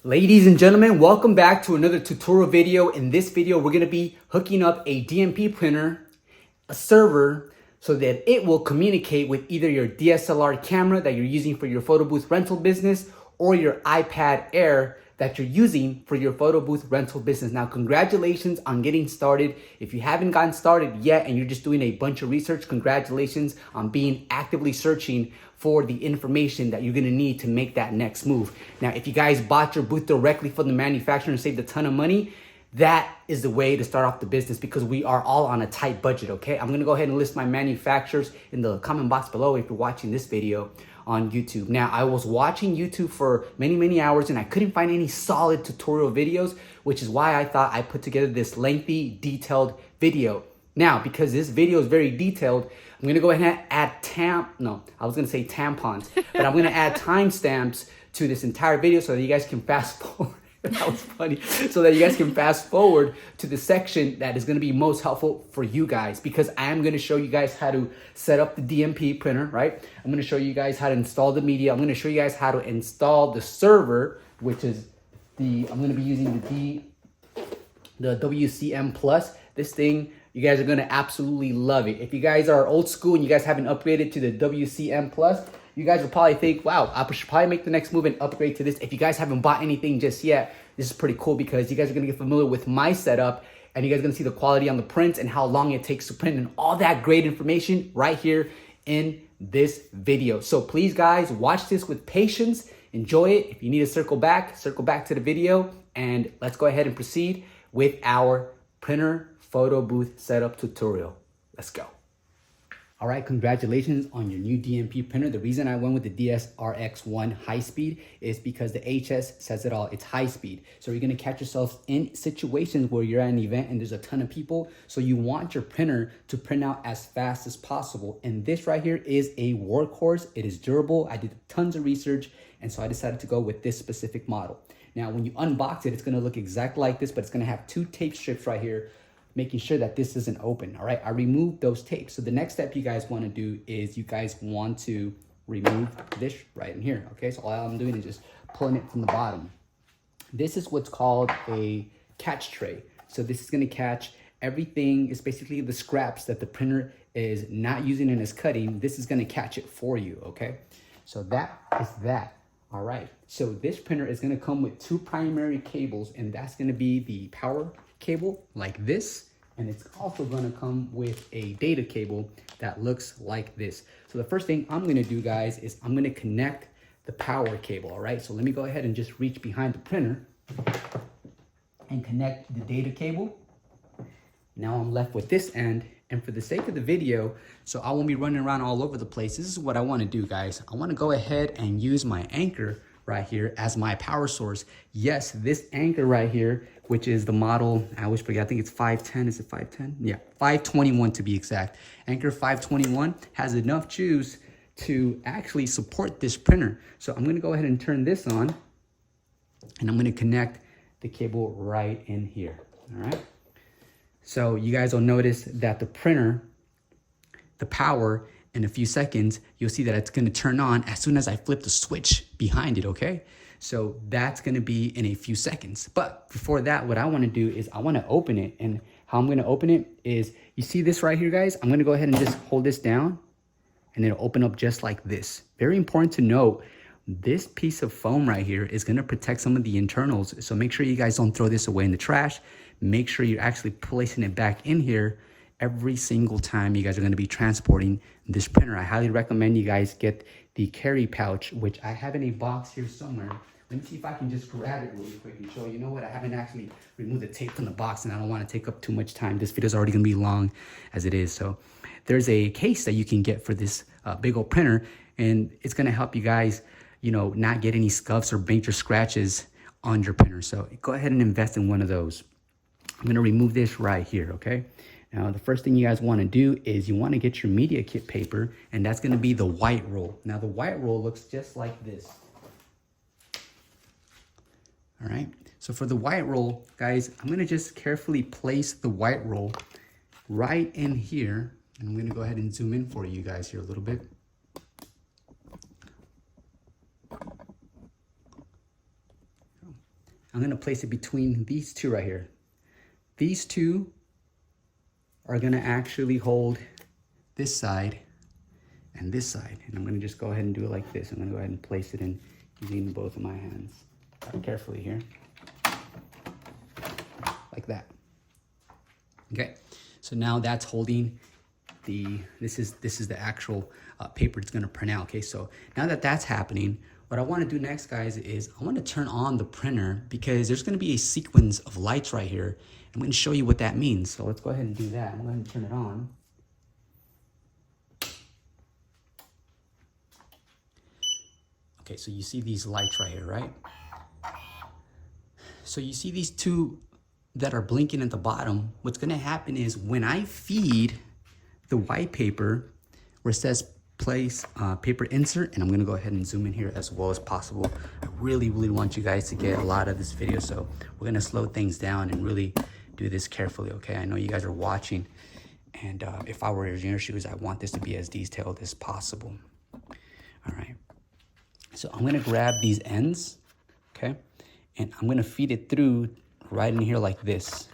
Ladies and gentlemen, welcome back to another tutorial video. In this video, we're gonna be hooking up a DMP printer, a server, so that it will communicate with either your DSLR camera that you're using for your photo booth rental business or your iPad Air that you're using for your photo booth rental business. Now, congratulations on getting started. If you haven't gotten started yet and you're just doing a bunch of research, congratulations on being actively searching for the information that you're gonna need to make that next move. Now, if you guys bought your booth directly from the manufacturer and saved a ton of money, that is the way to start off the business because we are all on a tight budget, okay? I'm gonna go ahead and list my manufacturers in the comment box below if you're watching this video on YouTube. Now, I was watching YouTube for many hours and I couldn't find any solid tutorial videos, which is why I thought I put together this lengthy, detailed video. Now, because this video is very detailed, I'm gonna go ahead and add tampons, but I'm gonna add timestamps to this entire video so that you guys can fast forward. That was funny. So that you guys can fast forward to the section that is going to be most helpful for you guys, because I am going to show you guys how to set up the DMP printer, right? I'm going to show you guys how to install the media. I'm going to show you guys how to install the server, which is I'm going to be using the WCM Plus. This thing, you guys are going to absolutely love it. If you guys are old school and you guys haven't upgraded to the WCM Plus, you guys will probably think, wow, I should probably make the next move and upgrade to this. If you guys haven't bought anything just yet, this is pretty cool because you guys are gonna get familiar with my setup and you guys are gonna see the quality on the prints and how long it takes to print and all that great information right here in this video. So please guys, watch this with patience, enjoy it. If you need to circle back to the video, and let's go ahead and proceed with our printer photo booth setup tutorial. Let's go. All right, congratulations on your new DMP printer. The reason I went with the DSRX1 high speed is because the HS says it all, it's high speed. So you're gonna catch yourself in situations where you're at an event and there's a ton of people. So you want your printer to print out as fast as possible. And this right here is a workhorse. It is durable. I did tons of research. And so I decided to go with this specific model. Now, when you unbox it, it's gonna look exactly like this, but it's gonna have two tape strips right here, making sure that this isn't open, all right? I removed those tapes. So the next step you guys wanna do is you guys want to remove this right in here, okay? So all I'm doing is just pulling it from the bottom. This is what's called a catch tray. So this is gonna catch everything. It's basically the scraps that the printer is not using in its cutting. This is gonna catch it for you, okay? So that is that. All right, so this printer is gonna come with two primary cables, and that's gonna be the power cable like this, and it's also gonna come with a data cable that looks like this. So the first thing I'm gonna do, guys, is I'm gonna connect the power cable, all right? So let me go ahead and just reach behind the printer and connect the data cable. Now I'm left with this end, and for the sake of the video, so I won't be running around all over the place, this is what I wanna do, guys. I wanna go ahead and use my anchor right here as my power source. Yes, this anchor right here, which is the model, I always forget, I think it's 510, is it 510? Yeah, 521 to be exact. Anchor 521 has enough juice to actually support this printer. So I'm gonna go ahead and turn this on, and I'm gonna connect the cable right in here, all right? So you guys will notice that the printer, the power, in a few seconds, you'll see that it's gonna turn on as soon as I flip the switch behind it, okay? So that's gonna be in a few seconds. But before that, what I wanna do is I wanna open it. And how I'm gonna open it is, you see this right here, guys? I'm gonna go ahead and just hold this down and it'll open up just like this. Very important to note, this piece of foam right here is gonna protect some of the internals. So make sure you guys don't throw this away in the trash. Make sure you're actually placing it back in here every single time you guys are going to be transporting this printer. I highly recommend you guys get the carry pouch, which I have in a box here somewhere. Let me see if I can just grab it really quick and show you. Know what? I haven't actually removed the tape from the box and I don't want to take up too much time. This video is already going to be long as it is. So there's a case that you can get for this big old printer, and it's going to help you guys, you know, not get any scuffs or major scratches on your printer. So go ahead and invest in one of those. I'm going to remove this right here, okay? Now, the first thing you guys want to do is you want to get your media kit paper, and that's going to be the white roll. Now, the white roll looks just like this. All right. So for the white roll, guys, I'm going to just carefully place the white roll right in here. And I'm going to go ahead and zoom in for you guys here a little bit. I'm gonna place it between these two right here. These two are gonna actually hold this side and this side. And I'm gonna just go ahead and do it like this. I'm gonna go ahead and place it in using both of my hands. Carefully here. Like that. Okay, so now that's holding this is the actual paper it's gonna print out. Okay, so now that that's happening, what I wanna do next, guys, is I wanna turn on the printer because there's gonna be a sequence of lights right here. I'm gonna show you what that means. So let's go ahead and do that. I'm going to turn it on. Okay, so you see these lights right here, right? So you see these two that are blinking at the bottom. What's gonna happen is when I feed the white paper where it says place paper insert, and I'm gonna go ahead and zoom in here as well as possible. I really want you guys to get a lot of this video, so we're gonna slow things down and really do this carefully, okay? I know you guys are watching, and if I were in your shoes, I want this to be as detailed as possible. All right, so I'm gonna grab these ends, okay? And I'm gonna feed it through right in here like this.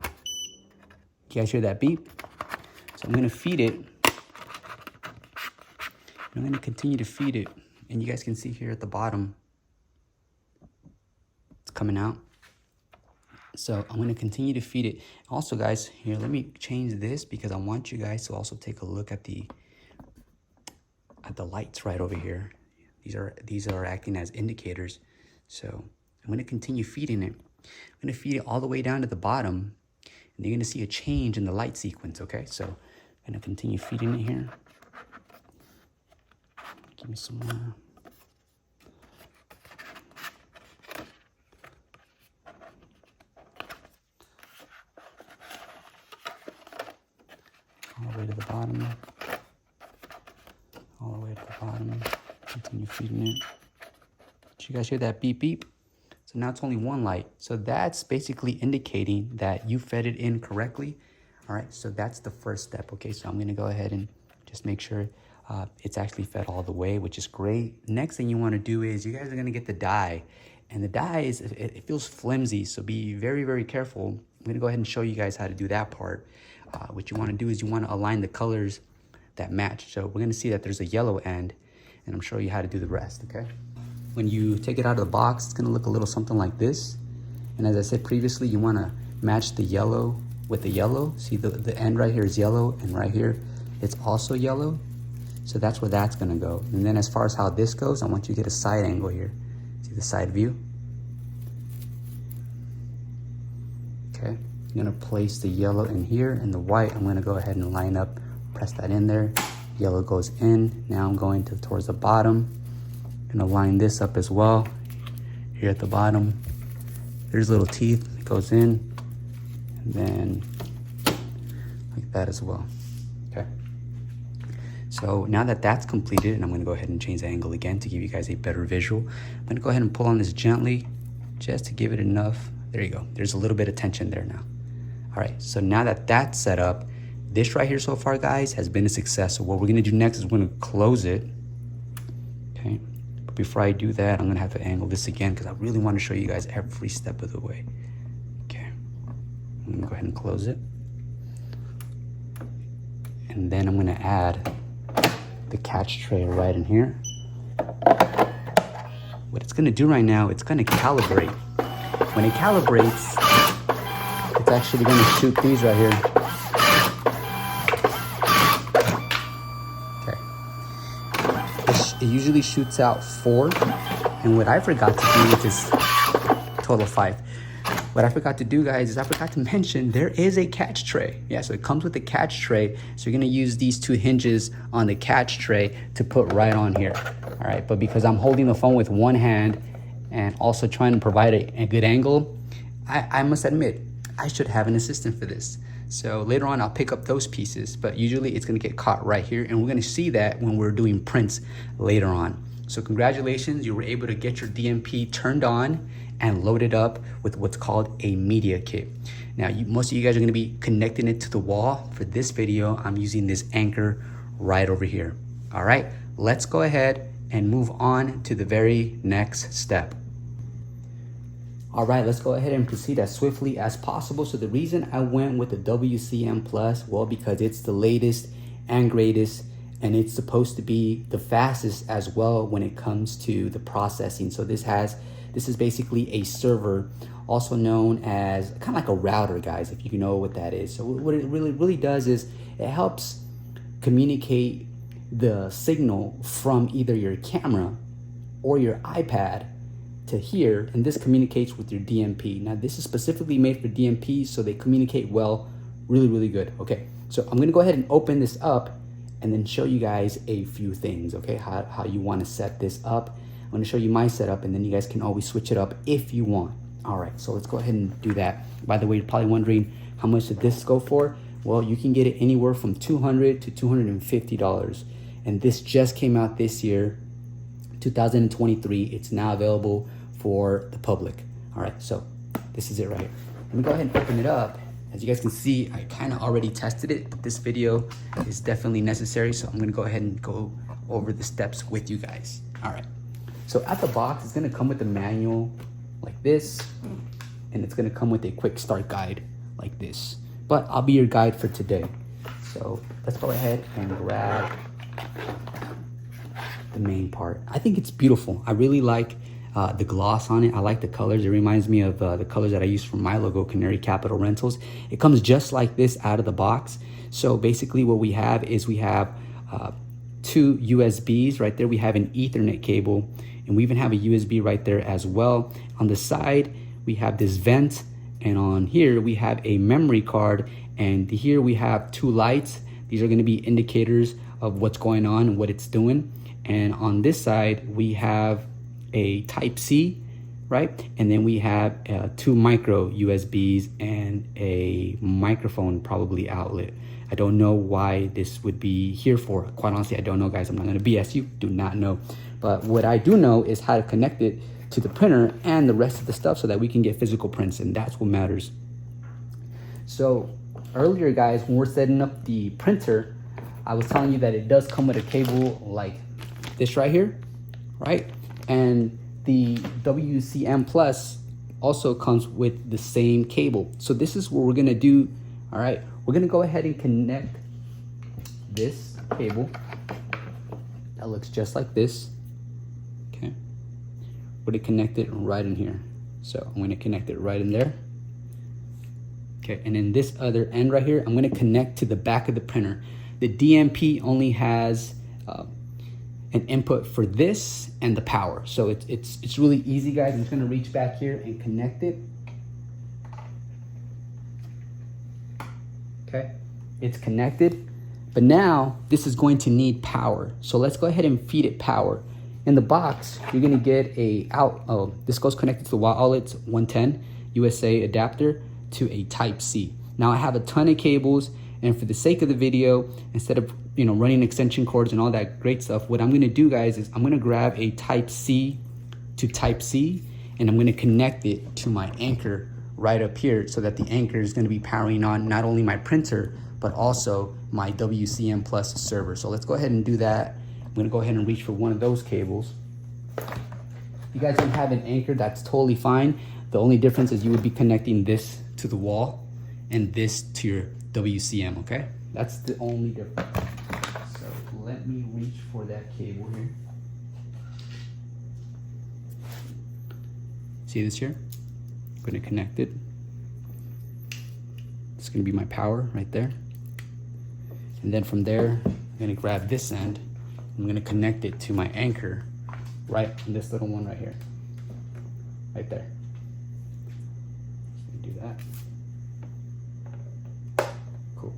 You guys hear that beep? So I'm gonna feed it. I'm gonna continue to feed it. And you guys can see here at the bottom, it's coming out. So I'm gonna continue to feed it. Also, guys, here, let me change this because I want you guys to also take a look at the lights right over here. These are acting as indicators. So I'm gonna continue feeding it. I'm gonna feed it all the way down to the bottom, and you're gonna see a change in the light sequence, okay? So I'm gonna continue feeding it here. Give me some more. All the way to the bottom. All the way to the bottom. Continue feeding it. Did you guys hear that beep beep? So now it's only one light. So that's basically indicating that you fed it in correctly. All right, so that's the first step. Okay, so I'm gonna go ahead and just make sure it's actually fed all the way, which is great. Next thing you wanna do is you guys are gonna get the die. And the die is, it feels flimsy, so be very careful. I'm gonna go ahead and show you guys how to do that part. What you wanna do is you wanna align the colors that match. So we're gonna see that there's a yellow end, and I'm showing you how to do the rest, okay? When you take it out of the box, it's gonna look a little something like this. And as I said previously, you wanna match the yellow with the yellow. See the end right here is yellow, and right here, it's also yellow. So that's where that's gonna go. And then as far as how this goes, I want you to get a side angle here. See the side view? Okay, I'm gonna place the yellow in here, and the white, I'm gonna go ahead and line up, press that in there. Yellow goes in. Now I'm going towards the bottom. Gonna line this up as well. Here at the bottom, there's little teeth, it goes in, and then like that as well, okay? So now that that's completed, and I'm gonna go ahead and change the angle again to give you guys a better visual. I'm gonna go ahead and pull on this gently, just to give it enough. There you go, there's a little bit of tension there now. All right, so now that that's set up, this right here so far, guys, has been a success. So what we're gonna do next is we're gonna close it, okay? But before I do that, I'm gonna have to angle this again because I really wanna show you guys every step of the way. Okay, I'm gonna go ahead and close it. And then I'm gonna add the catch tray right in here. What it's gonna do right now, it's gonna calibrate. When it calibrates, it's actually gonna shoot these right here. It usually shoots out 4, and what I forgot to do, which is total 5. What I forgot to do, guys, is I forgot to mention there is a catch tray. Yeah, so it comes with a catch tray. So you're gonna use these 2 hinges on the catch tray to put right on here. All right, but because I'm holding the phone with one hand and also trying to provide a good angle, I must admit, I should have an assistant for this. So later on, I'll pick up those pieces, but usually it's gonna get caught right here, and we're gonna see that when we're doing prints later on. So congratulations, you were able to get your DMP turned on and loaded up with what's called a media kit. Now, most of you guys are gonna be connecting it to the wall. For this video, I'm using this anchor right over here. All right, let's go ahead and move on to the very next step. All right, let's go ahead and proceed as swiftly as possible. So the reason I went with the WCM Plus, well, because it's the latest and greatest, and it's supposed to be the fastest as well when it comes to the processing. So this is basically a server, also known as kind of like a router, guys, if you know what that is. So what it really does is it helps communicate the signal from either your camera or your iPad to here, and this communicates with your DMP. Now this is specifically made for DMP, so they communicate well, really good. Okay, so I'm gonna go ahead and open this up and then show you guys a few things, okay, how you want to set this up. I'm gonna show you my setup, and then you guys can always switch it up if you want. All right, so let's go ahead and do that. By the way, you're probably wondering, how much did this go for? Well, you can get it anywhere from $200 to $250, and this just came out this year, 2023. It's now available for the public. All right, so this is it right here. Let me go ahead and open it up. As you guys can see, I kind of already tested it, but this video is definitely necessary, so I'm gonna go ahead and go over the steps with you guys. All right, so at the box, it's gonna come with a manual like this, and it's gonna come with a quick start guide like this. But I'll be your guide for today. So let's go ahead and grab the main part. I think it's beautiful. I really like the gloss on it. I like the colors. It reminds me of the colors that I use for my logo, Canary Capital Rentals. It comes just like this out of the box. So basically what we have is we have two USBs right there. We have an Ethernet cable, and we even have a USB right there as well. On the side, we have this vent, and on here we have a memory card, and here we have two lights. These are going to be indicators of what's going on and what it's doing. And on this side, we have a Type-C, right? And then we have two micro USBs and a microphone probably outlet. I don't know why this would be here for. Quite honestly, I don't know, guys. I'm not gonna BS you, do not know. But what I do know is how to connect it to the printer and the rest of the stuff so that we can get physical prints, and that's what matters. So earlier, guys, when we're setting up the printer, I was telling you that it does come with a cable like this right here, right? And the WCM Plus also comes with the same cable. So this is what we're gonna do, all right? We're gonna go ahead and connect this cable. That looks just like this, okay? We're gonna connect it right in here. So I'm gonna connect it right in there. Okay, and then this other end right here, I'm gonna connect to the back of the printer. The DMP only has an input for this and the power. So it's really easy, guys. I'm just gonna reach back here and connect it. Okay, it's connected. But now this is going to need power. So let's go ahead and feed it power. In the box, you're gonna get this goes connected to the wall outlet's 110 USA adapter to a Type-C. Now I have a ton of cables, and for the sake of the video, instead of running extension cords and all that great stuff, what I'm gonna do, guys, is I'm gonna grab a Type-C to Type-C, and I'm gonna connect it to my anchor right up here, so that the anchor is gonna be powering on not only my printer, but also my WCM Plus server. So let's go ahead and do that. I'm gonna go ahead and reach for one of those cables. If you guys don't have an anchor, that's totally fine. The only difference is you would be connecting this to the wall and this to your WCM, okay? That's the only difference. So let me reach for that cable here. See this here? I'm gonna connect it. It's gonna be my power right there. And then from there, I'm gonna grab this end. I'm gonna connect it to my anchor right on this little one right here. Right there. Do that. Cool.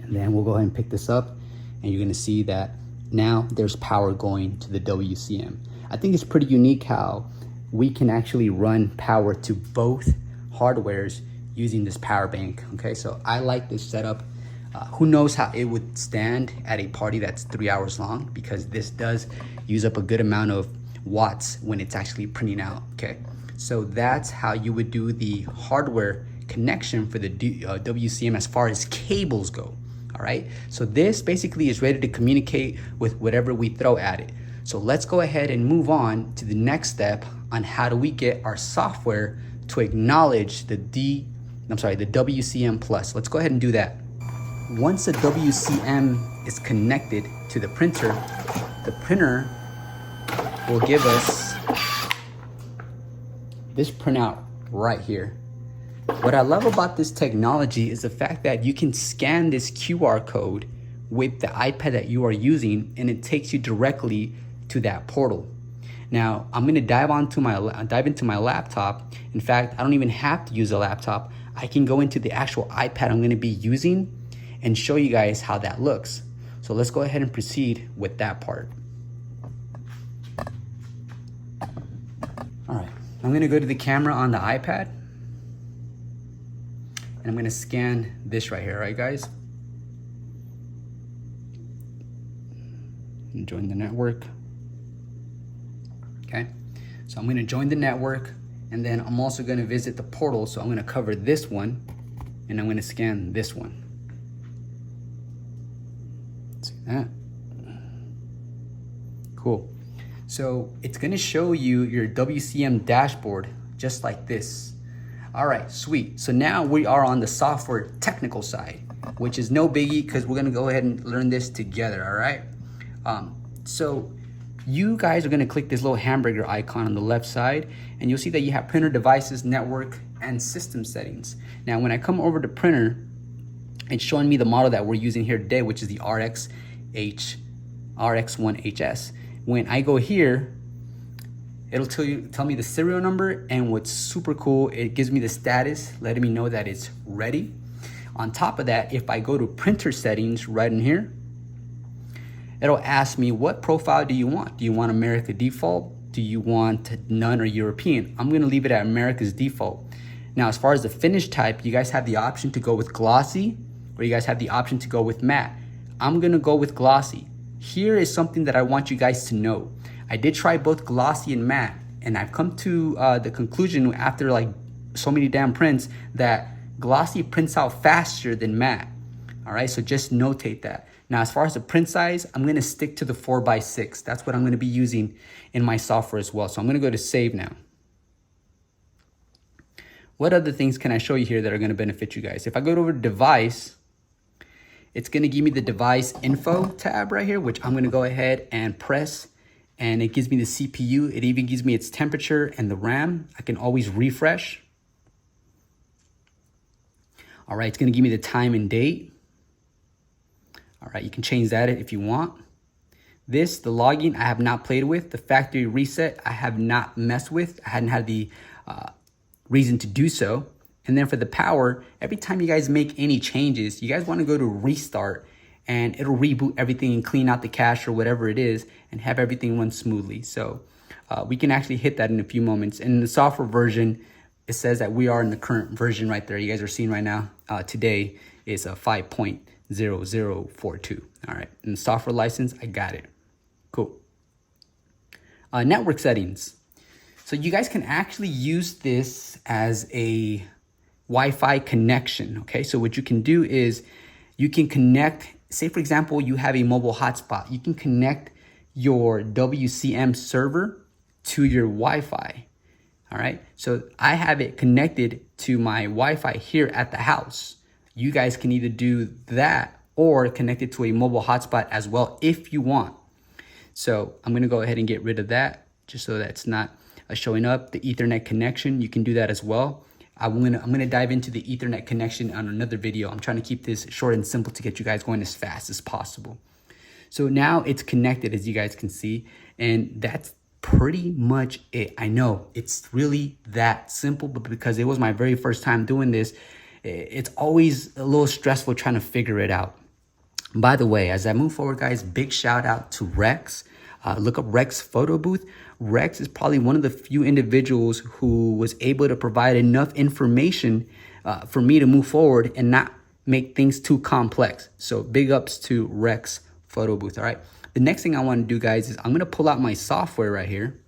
And then we'll go ahead and pick this up, and you're gonna see that now there's power going to the WCM. I think it's pretty unique how we can actually run power to both hardwares using this power bank. Okay, so I like this setup. Who knows how it would stand at a party that's 3 hours long, because this does use up a good amount of watts when it's actually printing out. Okay, so that's how you would do the hardware connection for the WCM as far as cables go. All right, so this basically is ready to communicate with whatever we throw at it. So let's go ahead and move on to the next step on how do we get our software to acknowledge the WCM Plus. Let's go ahead and do that. Once the WCM is connected to the printer will give us this printout right here. What I love about this technology is the fact that you can scan this QR code with the iPad that you are using, and it takes you directly to that portal. Now, I'm gonna dive into my laptop. In fact, I don't even have to use a laptop. I can go into the actual iPad I'm gonna be using and show you guys how that looks. So let's go ahead and proceed with that part. All right, I'm gonna go to the camera on the iPad, and I'm gonna scan this right here, all right guys? And join the network. Okay, so I'm gonna join the network, and then I'm also gonna visit the portal. So I'm gonna cover this one, and I'm gonna scan this one. See that? Cool. So it's gonna show you your WCM dashboard just like this. All right, sweet. So now we are on the software technical side, which is no biggie because we're gonna go ahead and learn this together, all right? So you guys are gonna click this little hamburger icon on the left side, and you'll see that you have printer devices, network, and system settings. Now, when I come over to printer, it's showing me the model that we're using here today, which is the RX1HS. When I go here, it'll tell me the serial number, and what's super cool, it gives me the status, letting me know that it's ready. On top of that, if I go to printer settings right in here, it'll ask me, what profile do you want? Do you want America default? Do you want none or European? I'm gonna leave it at America's default. Now, as far as the finish type, you guys have the option to go with glossy, or you guys have the option to go with matte. I'm gonna go with glossy. Here is something that I want you guys to know. I did try both glossy and matte, and I've come to the conclusion after like so many damn prints that glossy prints out faster than matte. All right, so just notate that. Now, as far as the print size, I'm gonna stick to the 4x6. That's what I'm gonna be using in my software as well. So I'm gonna go to save now. What other things can I show you here that are gonna benefit you guys? If I go over to device, it's gonna give me the device info tab right here, which I'm gonna go ahead and press, and it gives me the CPU. It even gives me its temperature and the RAM. I can always refresh. All right, it's gonna give me the time and date. All right, you can change that if you want. This, the logging, I have not played with. The factory reset, I have not messed with. I hadn't had the reason to do so. And then for the power, every time you guys make any changes, you guys wanna go to restart, and it'll reboot everything and clean out the cache or whatever it is and have everything run smoothly. So we can actually hit that in a few moments. And in the software version, it says that we are in the current version right there. You guys are seeing right now, today is a 5.0042. All right, and the software license, I got it. Cool. Network settings. So you guys can actually use this as a Wi-Fi connection, okay? So what you can do is you can connect, say for example, you have a mobile hotspot. You can connect your WCM server to your Wi-Fi, all right? So I have it connected to my Wi-Fi here at the house. You guys can either do that or connect it to a mobile hotspot as well if you want. So I'm gonna go ahead and get rid of that just so that's not showing up. The Ethernet connection, you can do that as well. I'm gonna dive into the Ethernet connection on another video. I'm trying to keep this short and simple to get you guys going as fast as possible. So now it's connected, as you guys can see, and that's pretty much it. I know it's really that simple, but because it was my very first time doing this, it's always a little stressful trying to figure it out. By the way, as I move forward, guys, big shout out to Rex. Look up Rex Photo Booth. Rex is probably one of the few individuals who was able to provide enough information for me to move forward and not make things too complex. So big ups to Rex Photo Booth, all right? The next thing I want to do, guys, is I'm going to pull out my software right here,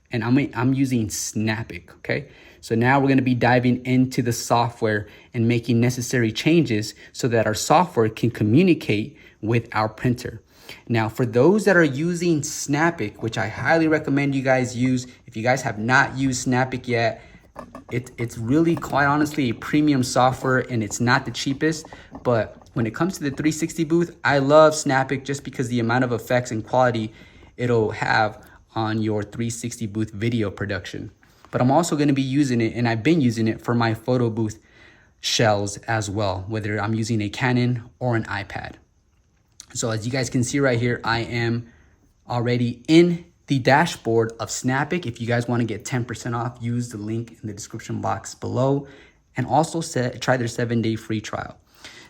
and I'm using Snapic, okay? So now we're going to be diving into the software and making necessary changes so that our software can communicate with our printer. Now, for those that are using Snapic, which I highly recommend you guys use, if you guys have not used Snapic yet, it's really, quite honestly, a premium software, and it's not the cheapest. But when it comes to the 360 booth, I love Snapic just because the amount of effects and quality it'll have on your 360 booth video production. But I'm also going to be using it, and I've been using it for my photo booth shells as well, whether I'm using a Canon or an iPad. So as you guys can see right here, I am already in the dashboard of Snapic. If you guys want to get 10% off, use the link in the description box below, and also try their 7-day free trial.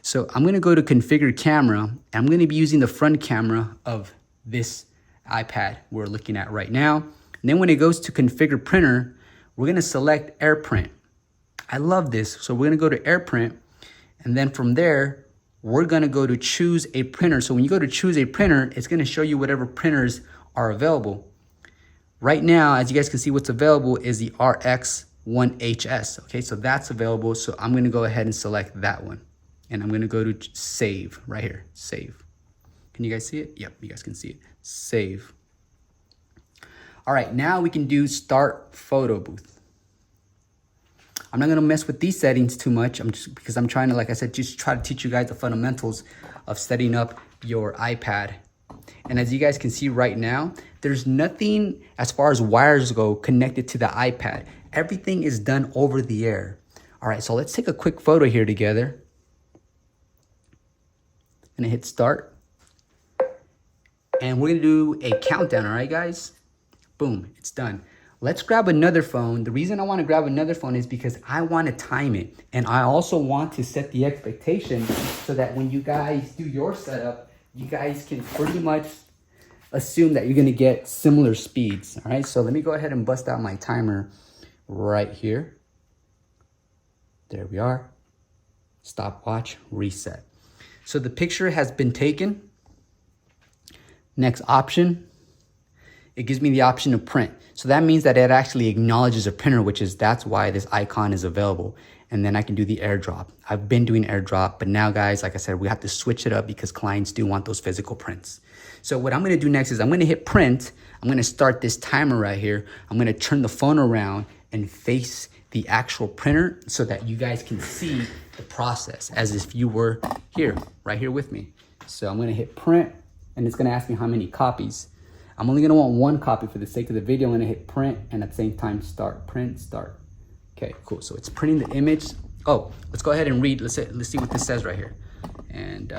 So I'm going to go to configure camera, and I'm going to be using the front camera of this iPad we're looking at right now. And then when it goes to configure printer, we're going to select AirPrint. I love this. So we're going to go to AirPrint, and then from there, we're going to go to choose a printer. So when you go to choose a printer, it's going to show you whatever printers are available. Right now, as you guys can see, what's available is the RX1HS. Okay, so that's available. So I'm going to go ahead and select that one. And I'm going to go to save right here. Save. Can you guys see it? Yep, you guys can see it. Save. All right, now we can do start photo booth. I'm not going to mess with these settings too much. Because I'm trying to, like I said, just try to teach you guys the fundamentals of setting up your iPad. And as you guys can see right now, there's nothing as far as wires go connected to the iPad. Everything is done over the air. All right, so let's take a quick photo here together. And hit start. And we're gonna do a countdown, all right, guys? Boom, it's done. Let's grab another phone. The reason I wanna grab another phone is because I wanna time it. And I also want to set the expectation so that when you guys do your setup, you guys can pretty much assume that you're gonna get similar speeds, all right? So let me go ahead and bust out my timer right here. There we are. Stopwatch, reset. So the picture has been taken. Next option, it gives me the option to print. So that means that it actually acknowledges a printer, that's why this icon is available. And then I can do the airdrop. I've been doing airdrop, but now guys, like I said, we have to switch it up because clients do want those physical prints. So what I'm gonna do next is I'm gonna hit print. I'm gonna start this timer right here. I'm gonna turn the phone around and face the actual printer so that you guys can see the process as if you were here, right here with me. So I'm gonna hit print, and it's gonna ask me how many copies. I'm only gonna want one copy for the sake of the video. I'm gonna hit print, and at the same time start, print, start. Okay, cool, so it's printing the image. Oh, let's go ahead and read, let's see what this says right here. And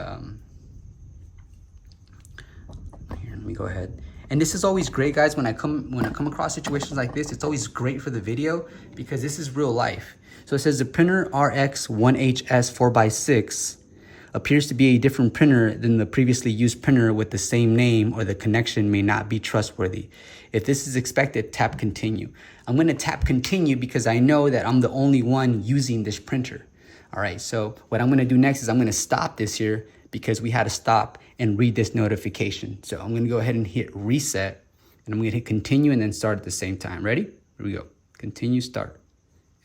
here, let me go ahead. And this is always great, guys, when I come across situations like this, it's always great for the video because this is real life. So it says the printer RX1HS 4x6 appears to be a different printer than the previously used printer with the same name, or the connection may not be trustworthy. If this is expected, tap continue. I'm gonna tap continue because I know that I'm the only one using this printer. All right, so what I'm gonna do next is I'm gonna stop this here because we had to stop and read this notification. So I'm gonna go ahead and hit reset, and I'm gonna hit continue and then start at the same time. Ready? Here we go. Continue, start,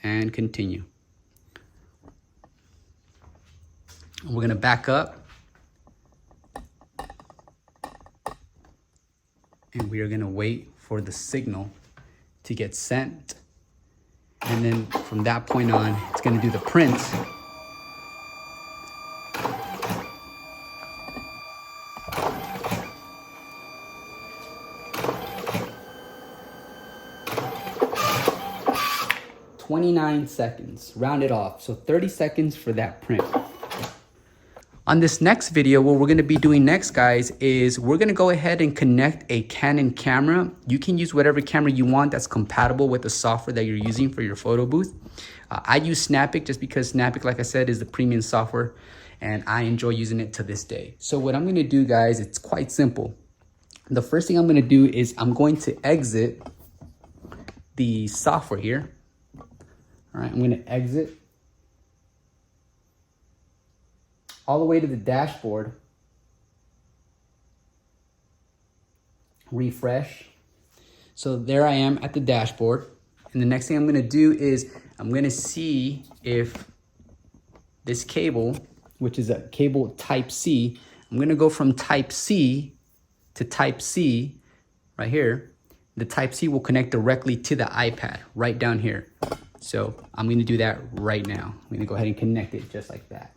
and continue. We're gonna back up, and we are gonna wait for the signal to get sent. And then from that point on, it's gonna do the print. "29 seconds, round it off. So 30 seconds for that print. On this next video, what we're gonna be doing next, guys, is we're gonna go ahead and connect a Canon camera. You can use whatever camera you want that's compatible with the software that you're using for your photo booth. I use Snapic just because Snapic, like I said, is the premium software, and I enjoy using it to this day. So what I'm gonna do, guys, it's quite simple. The first thing I'm gonna do is I'm going to exit the software here. All right, I'm gonna exit all the way to the dashboard, refresh. So there I am at the dashboard. And the next thing I'm gonna do is I'm gonna see if this cable, which is a cable type C, I'm gonna go from type C to Type-C right here, the Type-C will connect directly to the iPad right down here. So I'm gonna do that right now. I'm gonna go ahead and connect it just like that.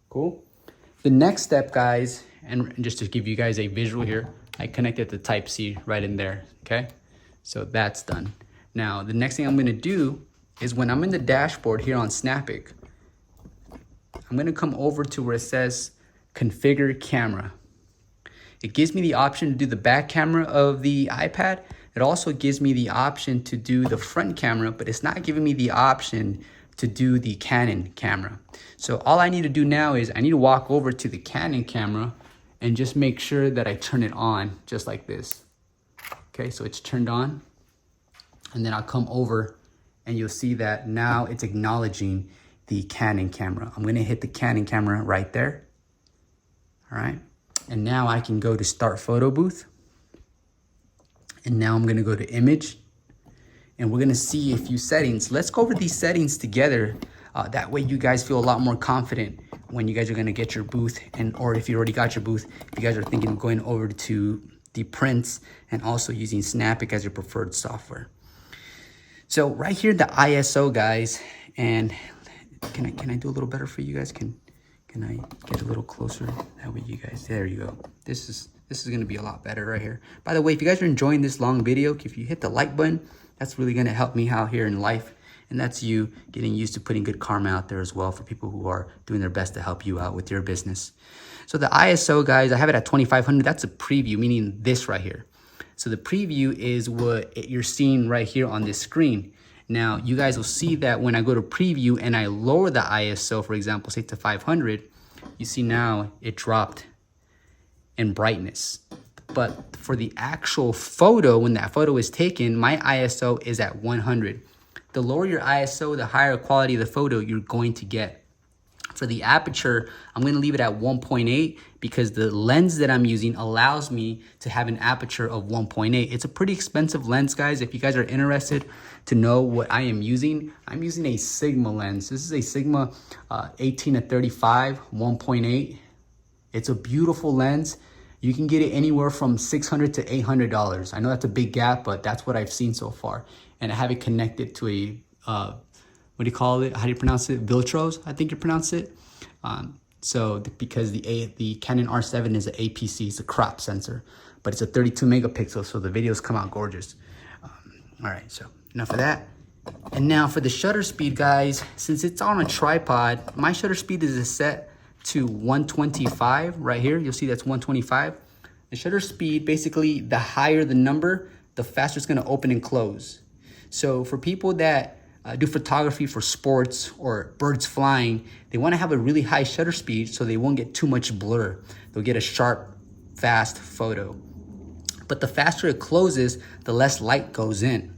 Cool. The next step, guys, and just to give you guys a visual here, I connected the Type-C right in there, okay? So that's done. Now, the next thing I'm gonna do is when I'm in the dashboard here on Snapic, I'm gonna come over to where it says Configure Camera. It gives me the option to do the back camera of the iPad. It also gives me the option to do the front camera, but it's not giving me the option to do the Canon camera. So all I need to do now is I need to walk over to the Canon camera and just make sure that I turn it on just like this. Okay, so it's turned on. And then I'll come over and you'll see that now it's acknowledging the Canon camera. I'm gonna hit the Canon camera right there. All right, and now I can go to Start Photo Booth. And now I'm gonna go to Image. And we're gonna see a few settings. Let's go over these settings together. That way you guys feel a lot more confident when you guys are gonna get your booth, and or if you already got your booth, if you guys are thinking of going over to the prints and also using Snapic as your preferred software. So right here, the ISO, guys, and can I do a little better for you guys? Can I get a little closer? That way you guys, there you go. This is gonna be a lot better right here. By the way, if you guys are enjoying this long video, if you hit the like button, that's really gonna help me out here in life. And that's you getting used to putting good karma out there as well for people who are doing their best to help you out with your business. So the ISO, guys, I have it at 2500. That's a preview, meaning this right here. So the preview is what you're seeing right here on this screen. Now, you guys will see that when I go to preview and I lower the ISO, for example, say to 500, you see now it dropped in brightness. But for the actual photo, when that photo is taken, my ISO is at 100. The lower your ISO, the higher quality of the photo you're going to get. For the aperture, I'm going to leave it at 1.8 because the lens that I'm using allows me to have an aperture of 1.8. It's a pretty expensive lens, guys. If you guys are interested to know what I am using, I'm using a Sigma lens. This is a Sigma 18-35 1.8. It's a beautiful lens. You can get it anywhere from $600 to $800. I know that's a big gap, but that's what I've seen so far. And I have it connected to a, what do you call it? How do you pronounce it? Viltros, I think you pronounce it. Because the Canon R7 is an APC, it's a crop sensor, but it's a 32 megapixel, so the videos come out gorgeous. All right, so enough of that. And now for the shutter speed, guys, since it's on a tripod, my shutter speed is set to 125 right here. You'll see that's 125. The shutter speed, basically, the higher the number, the faster it's gonna open and close. So for people that do photography for sports or birds flying, they wanna have a really high shutter speed so they won't get too much blur. They'll get a sharp, fast photo. But the faster it closes, the less light goes in.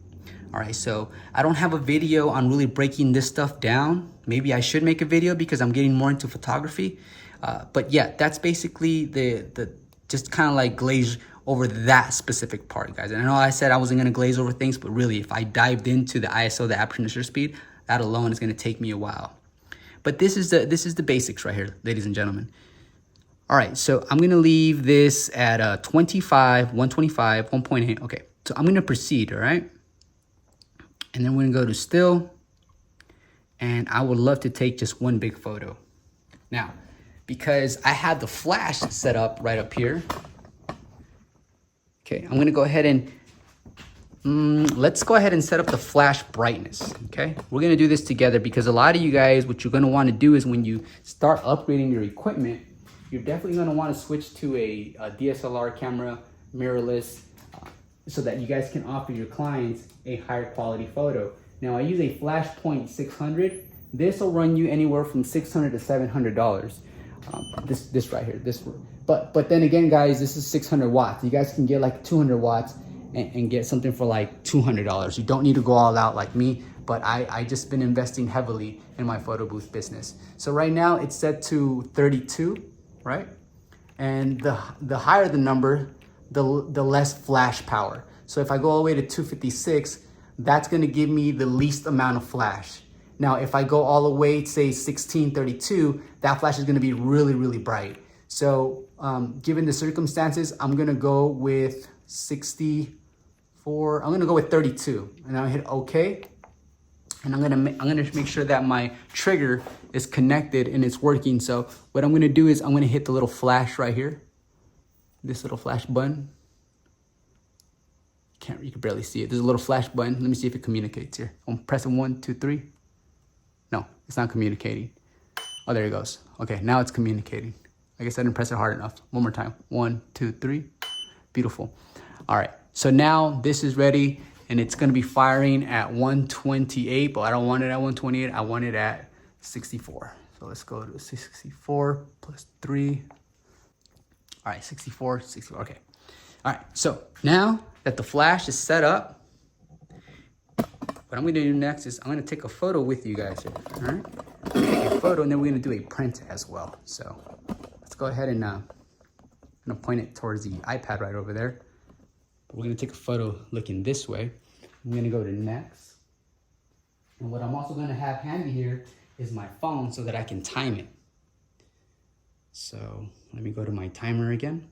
All right, so I don't have a video on really breaking this stuff down. Maybe I should make a video because I'm getting more into photography. But yeah, that's basically the just kind of like glaze over that specific part, guys. And I know I said I wasn't gonna glaze over things, but really if I dived into the ISO, the aperture and shutter speed, that alone is gonna take me a while. But this is the basics right here, ladies and gentlemen. All right, so I'm gonna leave this at 25, 125, 1.8. Okay, so I'm gonna proceed, all right? And then we're gonna go to still. And I would love to take just one big photo. Now, because I have the flash set up right up here. Okay, I'm gonna go ahead and, let's go ahead and set up the flash brightness, okay? We're gonna do this together because a lot of you guys, what you're gonna wanna do is when you start upgrading your equipment, you're definitely gonna wanna switch to a DSLR camera, mirrorless, so that you guys can offer your clients a higher quality photo. Now I use a Flashpoint 600. This will run you anywhere from $600 to $700. This right here, but then again, guys, this is 600 watts. You guys can get like 200 watts and get something for like $200. You don't need to go all out like me, but I just been investing heavily in my photo booth business. So right now it's set to 32, right? And the higher the number, the less flash power. So if I go all the way to 256, that's gonna give me the least amount of flash. Now, if I go all the way to say 1632, that flash is gonna be really, really bright. So given the circumstances, I'm gonna go with 64. I'm gonna go with 32, and I'll hit OK. And I'm gonna make sure that my trigger is connected and it's working. So what I'm gonna do is I'm gonna hit the little flash right here, this little flash button. You can barely see it. There's a little flash button. Let me see if it communicates here. I'm pressing 1, 2, 3. No, it's not communicating. Oh, there it goes. Okay, now it's communicating. I guess I didn't press it hard enough. One more time. 1, 2, 3. Beautiful. All right, so now this is ready and it's gonna be firing at 128, but I don't want it at 128. I want it at 64. So let's go to 64 plus 3. All right, 64, okay. All right, so now that the flash is set up, what I'm gonna do next is I'm gonna take a photo with you guys here, all right? I'm gonna take a photo and then we're gonna do a print as well. So let's go ahead and I'm gonna point it towards the iPad right over there. But we're gonna take a photo looking this way. I'm gonna go to next. And what I'm also gonna have handy here is my phone so that I can time it. So let me go to my timer again.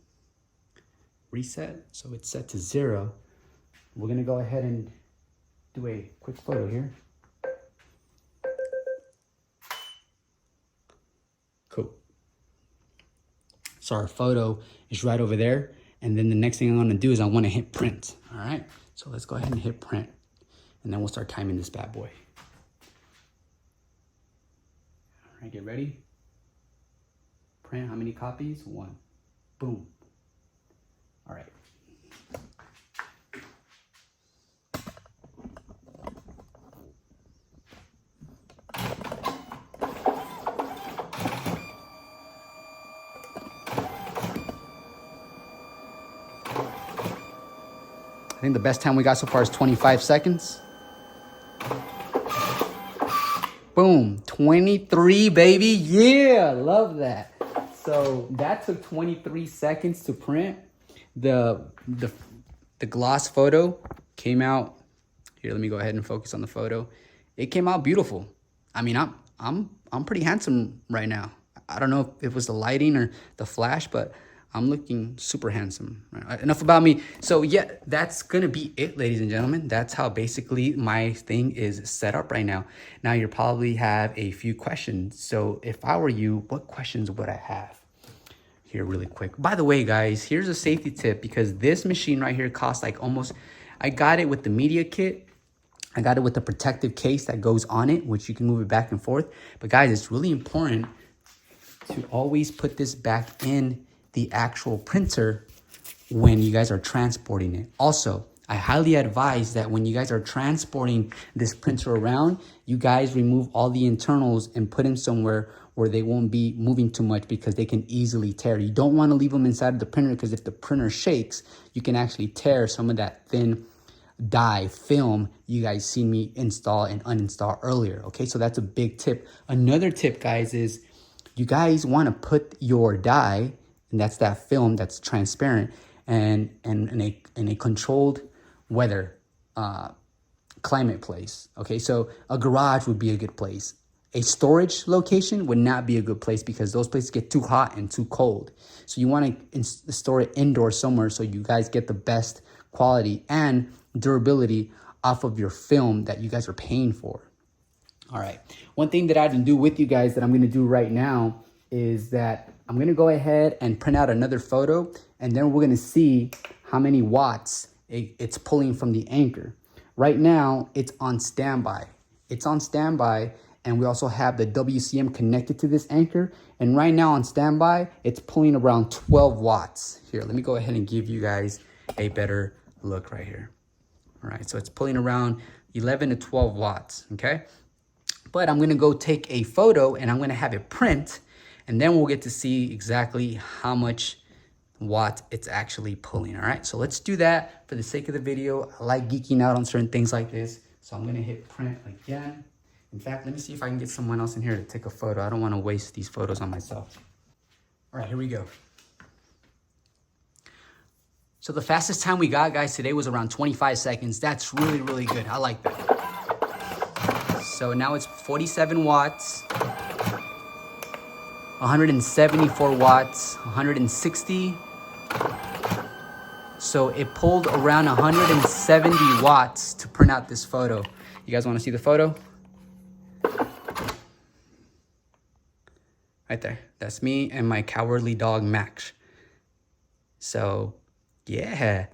Reset, so it's set to 0. We're gonna go ahead and do a quick photo here. Cool. So our photo is right over there. And then the next thing I'm gonna do is I wanna hit print, all right? So let's go ahead and hit print. And then we'll start timing this bad boy. All right, get ready. Print, how many copies? 1, boom. All right. I think the best time we got so far is 25 seconds. Boom, 23, baby. Yeah, love that. So that took 23 seconds to print. The gloss photo came out. Here, let me go ahead and focus on the photo. It came out beautiful. I mean, I'm pretty handsome right now. I don't know if it was the lighting or the flash, but I'm looking super handsome. Right? Enough about me. So yeah, that's gonna be it, ladies and gentlemen. That's how basically my thing is set up right now. Now you probably have a few questions. So if I were you, what questions would I have? Here really quick. By the way, guys, here's a safety tip because this machine right here costs like almost, I got it with the media kit. I got it with the protective case that goes on it, which you can move it back and forth. But guys, it's really important to always put this back in the actual printer when you guys are transporting it. Also, I highly advise that when you guys are transporting this printer around, you guys remove all the internals and put them somewhere where they won't be moving too much because they can easily tear. You don't want to leave them inside of the printer because if the printer shakes, you can actually tear some of that thin dye film you guys seen me install and uninstall earlier. Okay, so that's a big tip. Another tip, guys, is you guys want to put your dye, and that's that film that's transparent, and in a controlled weather climate place. Okay, so a garage would be a good place. A storage location would not be a good place because those places get too hot and too cold. So you want to store it indoors somewhere so you guys get the best quality and durability off of your film that you guys are paying for. All right. One thing that I didn't do with you guys that I'm going to do right now is that I'm going to go ahead and print out another photo, and then we're going to see how many watts it's pulling from the anchor. Right now, it's on standby. It's on standby, and we also have the WCM connected to this anchor. And right now on standby, it's pulling around 12 watts. Here, let me go ahead and give you guys a better look right here. All right, so it's pulling around 11 to 12 watts, okay? But I'm gonna go take a photo and I'm gonna have it print, and then we'll get to see exactly how much watt it's actually pulling, all right? So let's do that for the sake of the video. I like geeking out on certain things like this, so I'm gonna hit print again. In fact, let me see if I can get someone else in here to take a photo. I don't wanna waste these photos on myself. All right, here we go. So the fastest time we got, guys, today was around 25 seconds. That's really, really good. I like that. So now it's 47 watts. 174 watts, 160. So it pulled around 170 watts to print out this photo. You guys want to see the photo? Right there. That's me and my cowardly dog, Max. So, yeah.